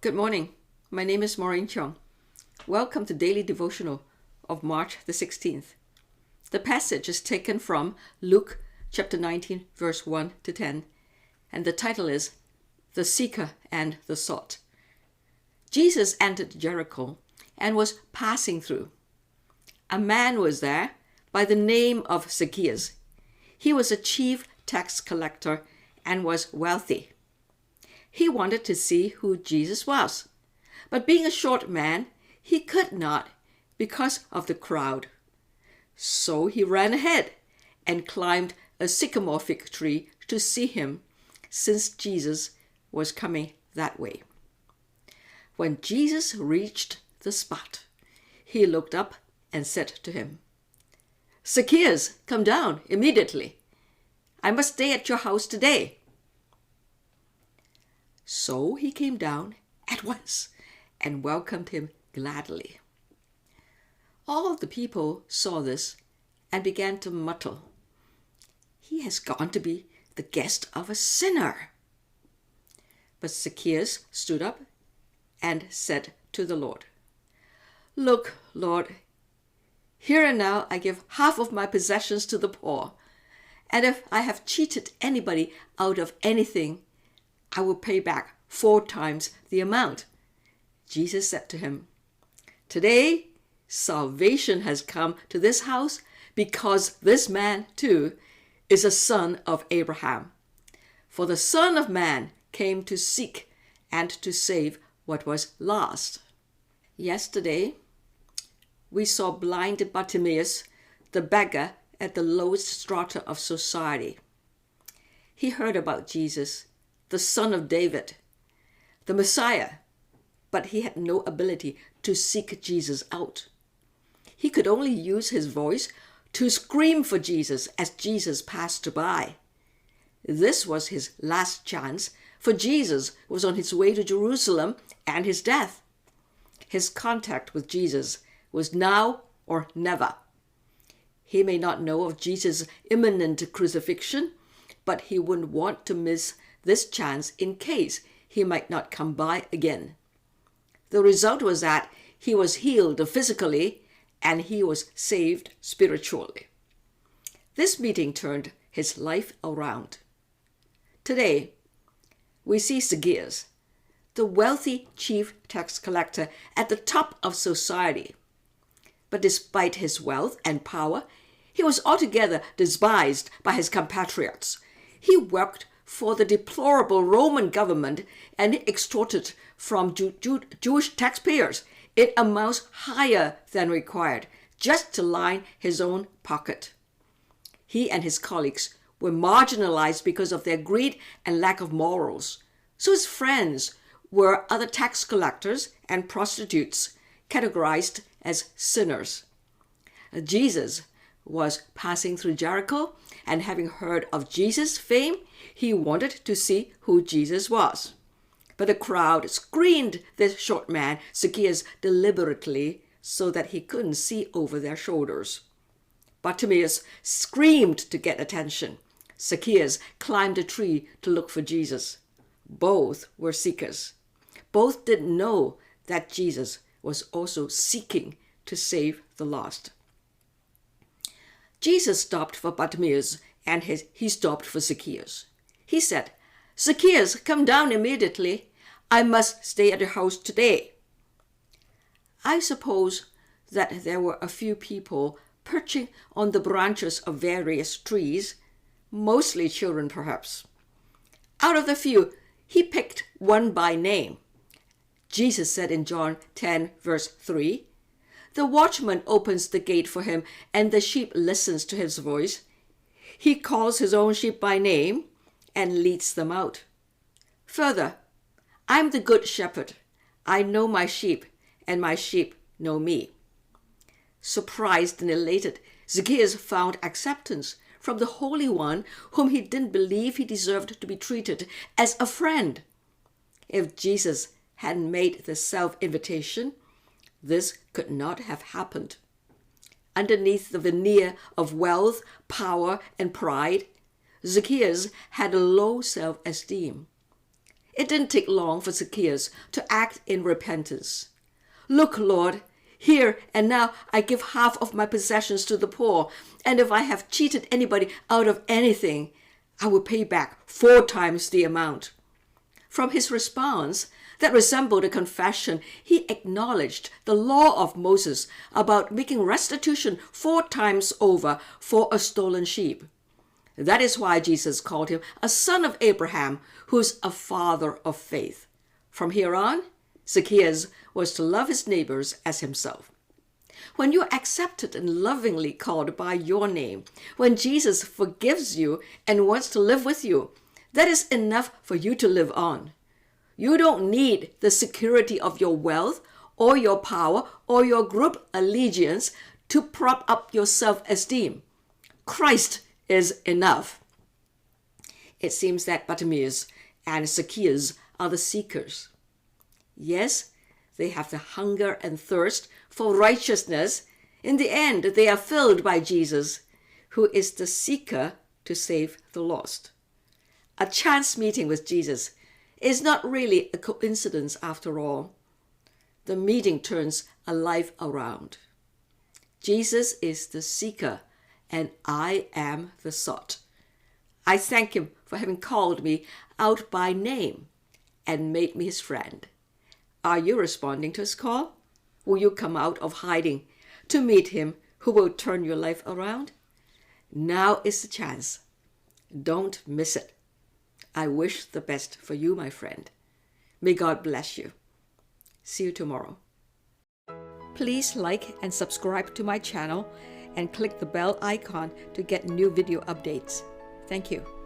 Good morning. My name is Maureen Chung. Welcome to Daily Devotional of March the 16th. The passage is taken from Luke chapter 19, verse 1 to 10, and the title is The Seeker and the Sought. Jesus entered Jericho and was passing through. A man was there by the name of Zacchaeus. He was a chief tax collector and was wealthy. He wanted to see who Jesus was, but being a short man, he could not because of the crowd. So he ran ahead and climbed a sycamore-fig tree to see him, since Jesus was coming that way. When Jesus reached the spot, he looked up and said to him, "Zacchaeus, come down immediately. I must stay at your house today." So he came down at once and welcomed him gladly. All the people saw this and began to mutter, "He has gone to be the guest of a sinner." But Zacchaeus stood up and said to the Lord, "Look, Lord, here and now I give half of my possessions to the poor, and if I have cheated anybody out of anything, I will pay back 4 times the amount." Jesus said to him, "Today, salvation has come to this house because this man, too, is a son of Abraham. For the Son of Man came to seek and to save what was lost." Yesterday, we saw blind Bartimaeus, the beggar at the lowest strata of society. He heard about Jesus, the Son of David, the Messiah, but he had no ability to seek Jesus out. He could only use his voice to scream for Jesus as Jesus passed by. This was his last chance, for Jesus was on his way to Jerusalem and his death. His contact with Jesus was now or never. He may not know of Jesus' imminent crucifixion, but he wouldn't want to miss this chance in case he might not come by again. The result was that he was healed physically and he was saved spiritually. This meeting turned his life around. Today, we see Zacchaeus, the wealthy chief tax collector at the top of society. But despite his wealth and power, he was altogether despised by his compatriots. He worked for the deplorable Roman government and extorted from Jewish taxpayers in amounts higher than required, just to line his own pocket. He and his colleagues were marginalized because of their greed and lack of morals. So his friends were other tax collectors and prostitutes, categorized as sinners. Jesus was passing through Jericho, and having heard of Jesus' fame, he wanted to see who Jesus was. But the crowd screened this short man, Zacchaeus, deliberately so that he couldn't see over their shoulders. Bartimaeus screamed to get attention. Zacchaeus climbed a tree to look for Jesus. Both were seekers. Both didn't know that Jesus was also seeking to save the lost. Jesus stopped for Bartimaeus and he stopped for Zacchaeus. He said, "Zacchaeus, come down immediately. I must stay at your house today." I suppose that there were a few people perching on the branches of various trees, mostly children perhaps. Out of the few, he picked one by name. Jesus said in John 10, verse 3, "The watchman opens the gate for him, and the sheep listens to his voice. He calls his own sheep by name and leads them out." Further, "I'm the good shepherd. I know my sheep, and my sheep know me." Surprised and elated, Zacchaeus found acceptance from the Holy One whom he didn't believe he deserved to be treated as a friend. If Jesus hadn't made the self-invitation, this could not have happened. Underneath the veneer of wealth, power, and pride, Zacchaeus had a low self-esteem. It didn't take long for Zacchaeus to act in repentance. "Look, Lord, here and now I give half of my possessions to the poor, and if I have cheated anybody out of anything, I will pay back 4 times the amount." From his response, that resembled a confession, he acknowledged the law of Moses about making restitution 4 times over for a stolen sheep. That is why Jesus called him a son of Abraham, who's a father of faith. From here on, Zacchaeus was to love his neighbors as himself. When you're accepted and lovingly called by your name, when Jesus forgives you and wants to live with you, that is enough for you to live on. You don't need the security of your wealth or your power or your group allegiance to prop up your self-esteem. Christ is enough. It seems that Bartimaeus and Zacchaeus are the seekers. Yes, they have the hunger and thirst for righteousness. In the end, they are filled by Jesus, who is the seeker to save the lost. A chance meeting with Jesus is not really a coincidence after all. The meeting turns a life around. Jesus is the seeker, and I am the sought. I thank him for having called me out by name and made me his friend. Are you responding to his call? Will you come out of hiding to meet him who will turn your life around? Now is the chance. Don't miss it. I wish the best for you, my friend. May God bless you. See you tomorrow. Please like and subscribe to my channel and click the bell icon to get new video updates. Thank you.